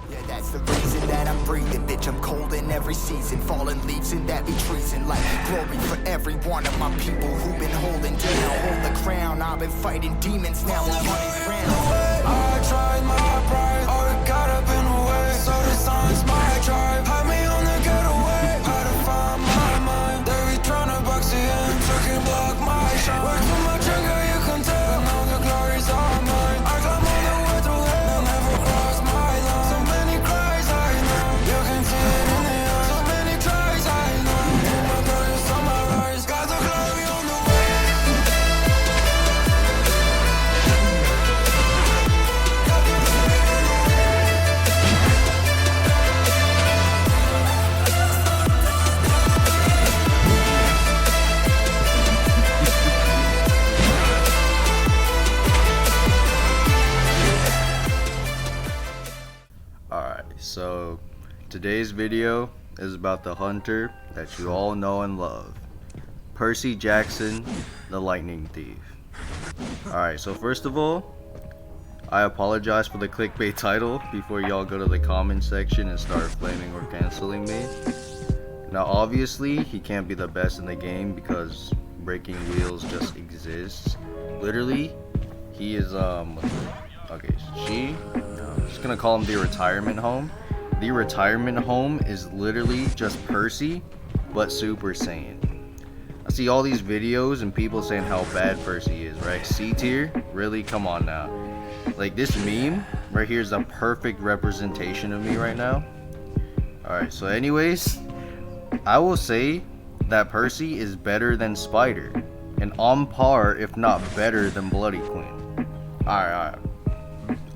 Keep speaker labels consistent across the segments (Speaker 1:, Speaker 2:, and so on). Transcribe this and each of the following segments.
Speaker 1: Yeah, that's the reason that I'm breathing, bitch. I'm cold in every season, falling leaves and that be treason. Like glory for every one of my people who've been holding down, hold the crown. I've been fighting demons, now I'm running round.
Speaker 2: I tried my pride, all it got up in the way. So the signs my tribe, had me on the getaway. Had to find my mind, they be tryna box it in, fucking block my shine. Work too much anger, you can tell, now the glory's all mine. I climb all the way through hell, never cross my line. So many cries I know, you can see it in the eyes. So many tries I know, in my darkness on my rise. Got the glory on the way.
Speaker 3: Alright, so today's video is about the hunter that you all know and love, Percy Jackson, the Lightning Thief. Alright, so first of all, I apologize for the clickbait title before y'all go to the comment section and start flaming or canceling me. Now obviously, he can't be the best in the game because breaking wheels just exists. Literally, he is, I'm just gonna call him the retirement home. The retirement home is literally just Percy, but Super Saiyan. I see all these videos and people saying how bad Percy is, right? C tier? Really? Come on now. Like this meme right here is a perfect representation of me right now. Alright, so anyways, I will say that Percy is better than Spider, and on par, if not better than Bloody Queen. Alright.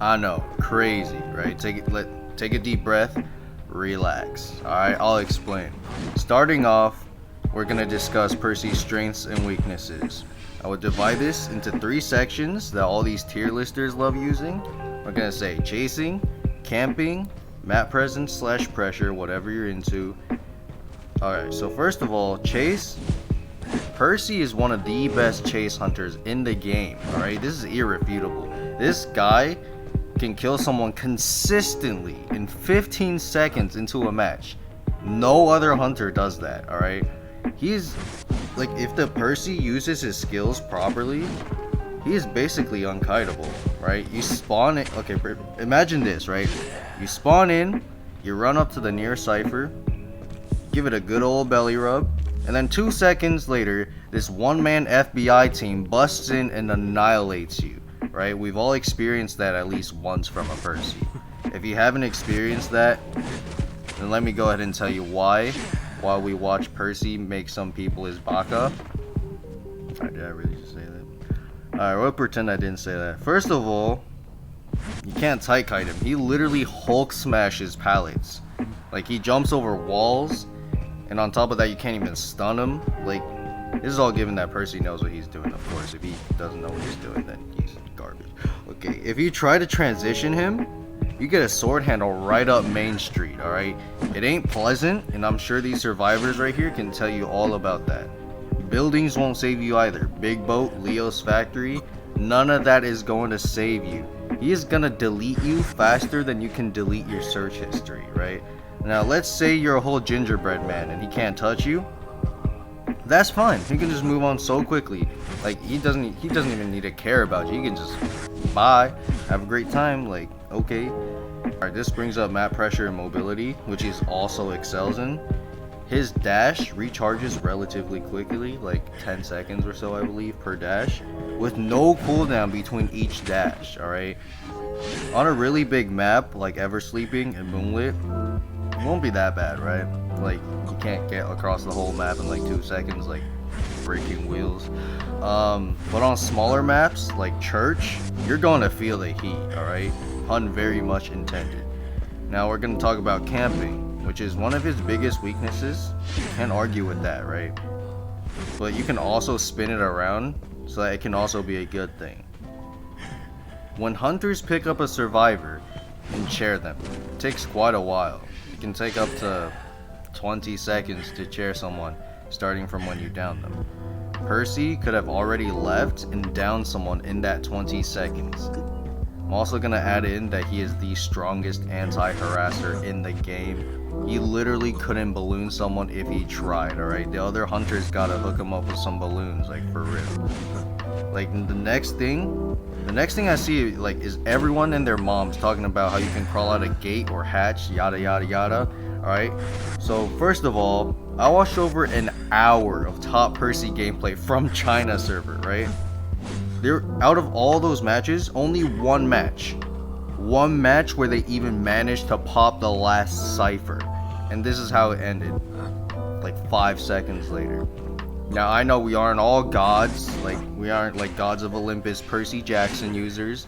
Speaker 3: I know, crazy, right? Take a deep breath, relax. Alright, I'll explain. Starting off, we're gonna discuss Percy's strengths and weaknesses. I would divide this into 3 sections that all these tier listers love using. We're gonna say chasing, camping, map presence / pressure, whatever you're into. Alright, so first of all, chase. Percy is one of the best chase hunters in the game, alright? This is irrefutable. This guy can kill someone consistently in 15 seconds into a match. No other hunter does that, alright? He's like, if the Percy uses his skills properly, he is basically unkiteable, right? You spawn it, okay, imagine this, right? You spawn in, you run up to the nearest cipher, give it a good old belly rub, and then 2 seconds later, this one-man FBI team busts in and annihilates you, right? We've all experienced that at least once from a Percy. If you haven't experienced that, then let me go ahead and tell you why, while we watch Percy make some people his baka. Did I really just say that? Alright, we'll pretend I didn't say that. First of all, you can't tight kite him. He literally Hulk smashes pallets. Like, he jumps over walls, and on top of that, you can't even stun him. Like, this is all given that Percy knows what he's doing, of course. If he doesn't know what he's doing, then he's garbage. Okay, if you try to transition him, you get a sword handle right up Main Street, alright? It ain't pleasant, and I'm sure these survivors right here can tell you all about that. Buildings won't save you either. Big Boat, Leo's Factory, none of that is going to save you. He is gonna delete you faster than you can delete your search history, right? Now, let's say you're a whole gingerbread man and he can't touch you. That's fine. He can just move on so quickly. Like, he doesn't even need to care about you. He can just bye, have a great time. Like, okay. Alright, this brings up map pressure and mobility, which he also excels in. His dash recharges relatively quickly, like 10 seconds or so, I believe, per dash, with no cooldown between each dash. Alright, on a really big map like Eversleeping and Moonlit, it won't be that bad, right? Like, you can't get across the whole map in like 2 seconds, like breaking wheels. But on smaller maps like Church, you're going to feel the heat, alright? Pun very much intended. Now we're going to talk about camping, which is one of his biggest weaknesses. Can't argue with that, right? But you can also spin it around so that it can also be a good thing. When hunters pick up a survivor and chair them, it takes quite a while. It can take up to 20 seconds to chair someone, starting from when you down them. Percy could have already left and downed someone in that 20 seconds. I'm also gonna add in that he is the strongest anti-harasser in the game. He literally couldn't balloon someone if he tried, alright? The other hunters gotta hook him up with some balloons, like for real. Like the next thing I see like is everyone and their moms talking about how you can crawl out a gate or hatch, yada yada yada. Alright? So first of all, I watched over an hour of top Percy gameplay from China server, right? There, out of all those matches, only one match where they even managed to pop the last cipher, and this is how it ended, like 5 seconds later. Now I know we aren't all gods, like we aren't like gods of Olympus Percy Jackson users,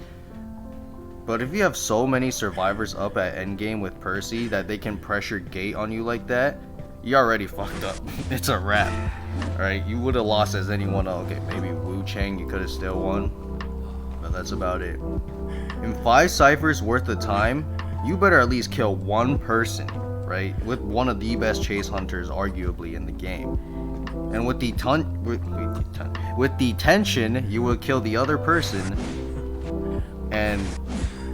Speaker 3: but if you have so many survivors up at endgame with Percy that they can pressure gate on you like that, you already fucked up. It's a wrap. Alright, you would have lost as anyone else. Okay, maybe Wu Chang, you could have still won, but that's about it. In 5 ciphers worth of time, you better at least kill one person, right? With one of the best chase hunters arguably in the game. And with the tension, you will kill the other person, and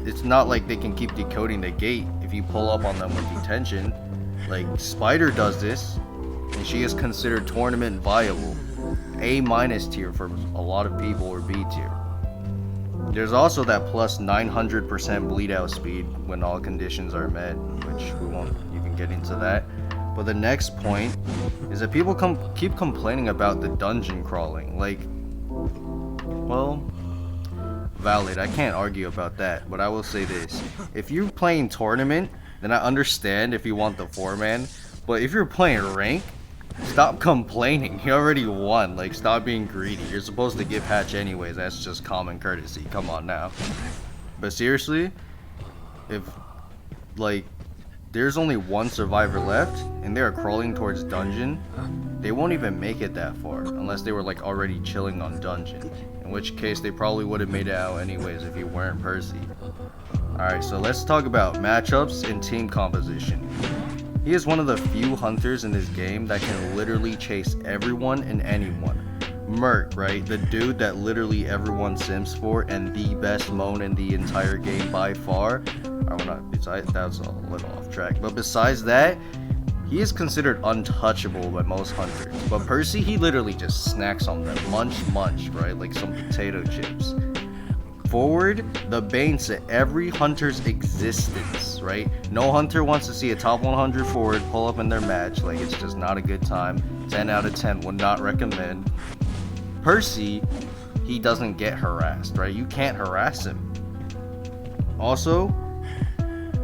Speaker 3: it's not like they can keep decoding the gate if you pull up on them with detention. Like Spider does this, and she is considered tournament viable, A- tier for a lot of people, or B tier. There's also that plus 900% bleed out speed when all conditions are met, which we won't even get into that. But the next point is that people keep complaining about the dungeon crawling. Like, well, valid, I can't argue about that, but I will say this. If you're playing tournament, then I understand if you want the 4-man, but if you're playing rank, stop complaining. You already won. Like, stop being greedy. You're supposed to give hatch anyways. That's just common courtesy. Come on now. But seriously, if like there's only one survivor left and they're crawling towards dungeon, they won't even make it that far unless they were like already chilling on dungeon, in which case they probably would have made it out anyways if you weren't Percy. Alright, so let's talk about matchups and team composition. He is one of the few hunters in this game that can literally chase everyone and anyone. Mert, right? The dude that literally everyone sims for and the best moan in the entire game by far. That's a little off track. But besides that, he is considered untouchable by most hunters. But Percy, he literally just snacks on them. Munch, right? Like some potato chips. Forward, the bane to every hunter's existence, right? No hunter wants to see a top 100 forward pull up in their match. Like, it's just not a good time. 10 out of 10 would not recommend. Percy, he doesn't get harassed, right? You can't harass him. Also,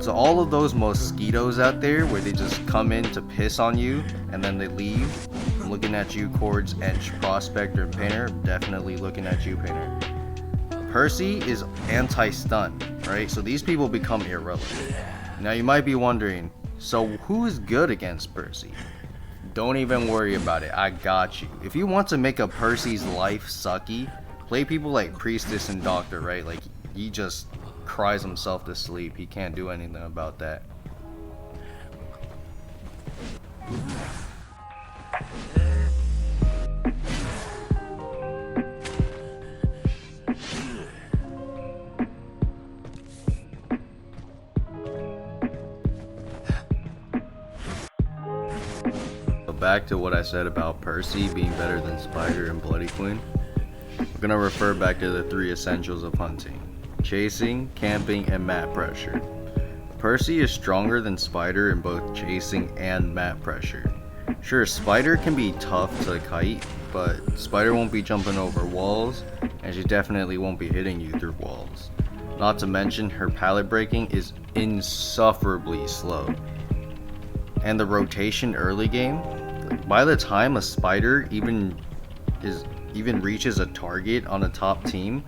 Speaker 3: to all of those mosquitoes out there where they just come in to piss on you and then they leave, I'm looking at you, Chords, Ench, Prospector, and Painter. Definitely looking at you, Painter. Percy is anti-stun, right? So these people become irrelevant. Now you might be wondering, so who is good against Percy? Don't even worry about it, I got you. If you want to make a Percy's life sucky, play people like Priestess and Doctor, right? Like, he just cries himself to sleep. He can't do anything about that. Back to what I said about Percy being better than Spider and Bloody Queen. We're gonna refer back to the 3 essentials of hunting: chasing, camping, and map pressure. Percy is stronger than Spider in both chasing and map pressure. Sure, Spider can be tough to kite, but Spider won't be jumping over walls, and she definitely won't be hitting you through walls. Not to mention, her pallet breaking is insufferably slow. And the rotation early game, by the time a Spider even reaches a target on a top team,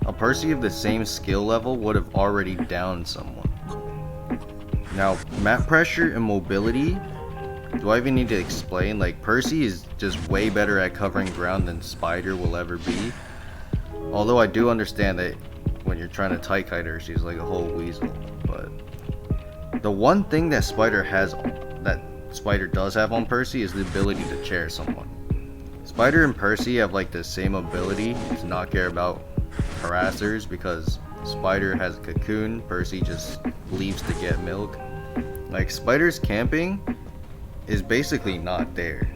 Speaker 3: a Percy of the same skill level would have already downed someone. Now, map pressure and mobility, do I even need to explain? Like, Percy is just way better at covering ground than Spider will ever be. Although I do understand that when you're trying to tight kite her, she's like a whole weasel. But the one thing that Spider does have on Percy is the ability to chair someone. Spider and Percy have like the same ability to not care about harassers because Spider has a cocoon. Percy just leaves to get milk. Like, Spider's camping is basically not there.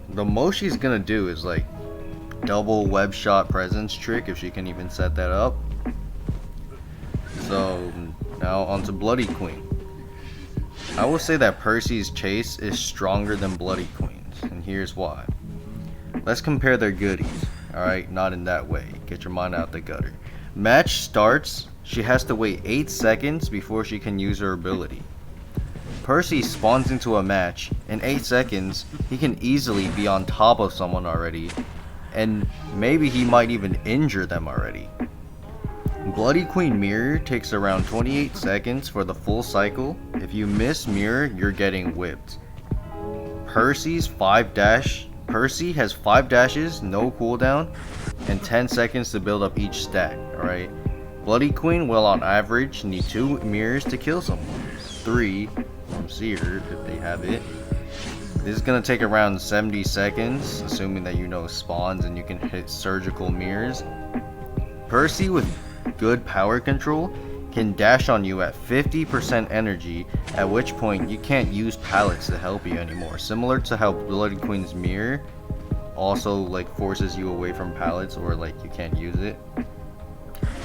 Speaker 3: The most she's gonna do is like double web shot presence trick, if she can even set that up. So now onto Bloody Queen. I will say that Percy's chase is stronger than Bloody Queen's, and here's why. Let's compare their goodies. Alright, not in that way. Get your mind out the gutter. Match starts, she has to wait 8 seconds before she can use her ability. Percy spawns into a match. In 8 seconds, he can easily be on top of someone already, and maybe he might even injure them already. Bloody Queen Mirror takes around 28 seconds for the full cycle. If you miss Mirror, you're getting whipped. Percy has 5 dashes, no cooldown, and 10 seconds to build up each stack, alright? Bloody Queen will on average need 2 mirrors to kill someone. 3 from Seer if they have it. This is gonna take around 70 seconds, assuming that you know spawns and you can hit surgical mirrors. Percy with good power control can dash on you at 50% energy, at which point you can't use pallets to help you anymore. Similar to how Bloody Queen's mirror also like forces you away from pallets, or like you can't use it.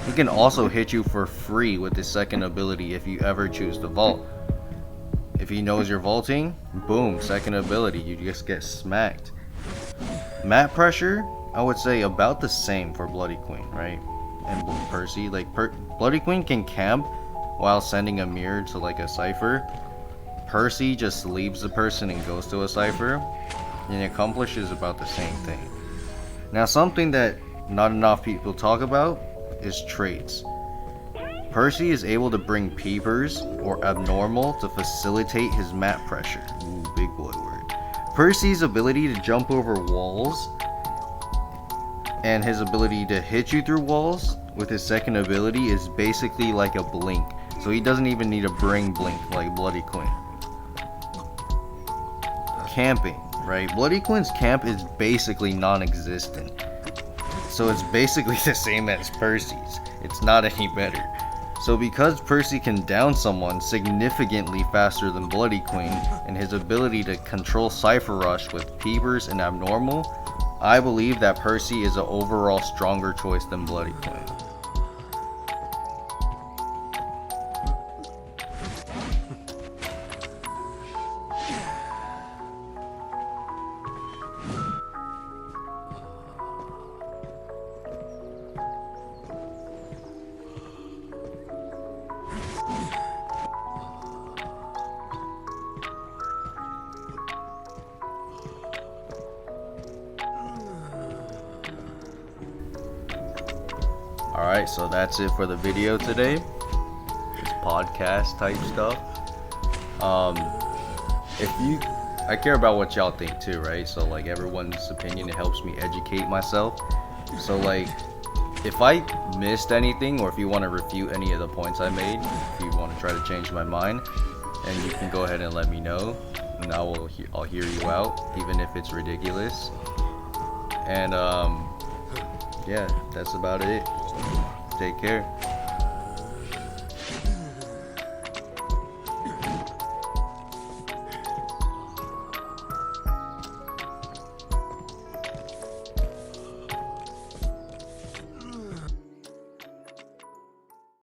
Speaker 3: He can also hit you for free with his second ability if you ever choose to vault. If he knows you're vaulting, boom, second ability, you just get smacked. Map pressure, I would say about the same for Bloody Queen, right? And Percy, like Bloody Queen can camp while sending a mirror to like a cipher. Percy just leaves the person and goes to a cipher, and it accomplishes about the same thing. Now, something that not enough people talk about is traits. Percy is able to bring peepers or abnormal to facilitate his map pressure. Ooh, big boy word. Percy's ability to jump over walls and his ability to hit you through walls with his second ability is basically like a blink. So he doesn't even need to bring blink like Bloody Queen. Camping, right? Bloody Queen's camp is basically non-existent. So it's basically the same as Percy's. It's not any better. So because Percy can down someone significantly faster than Bloody Queen, and his ability to control Cypher Rush with peepers and abnormal, I believe that Percy is an overall stronger choice than Bloody Queen. Alright, so that's it for the video today. Just podcast type stuff. I care about what y'all think too, right? So like everyone's opinion, it helps me educate myself. So like, if I missed anything, or if you want to refute any of the points I made, if you want to try to change my mind, and you can go ahead and let me know, and I'll hear you out, even if it's ridiculous. And yeah, that's about it. Take care.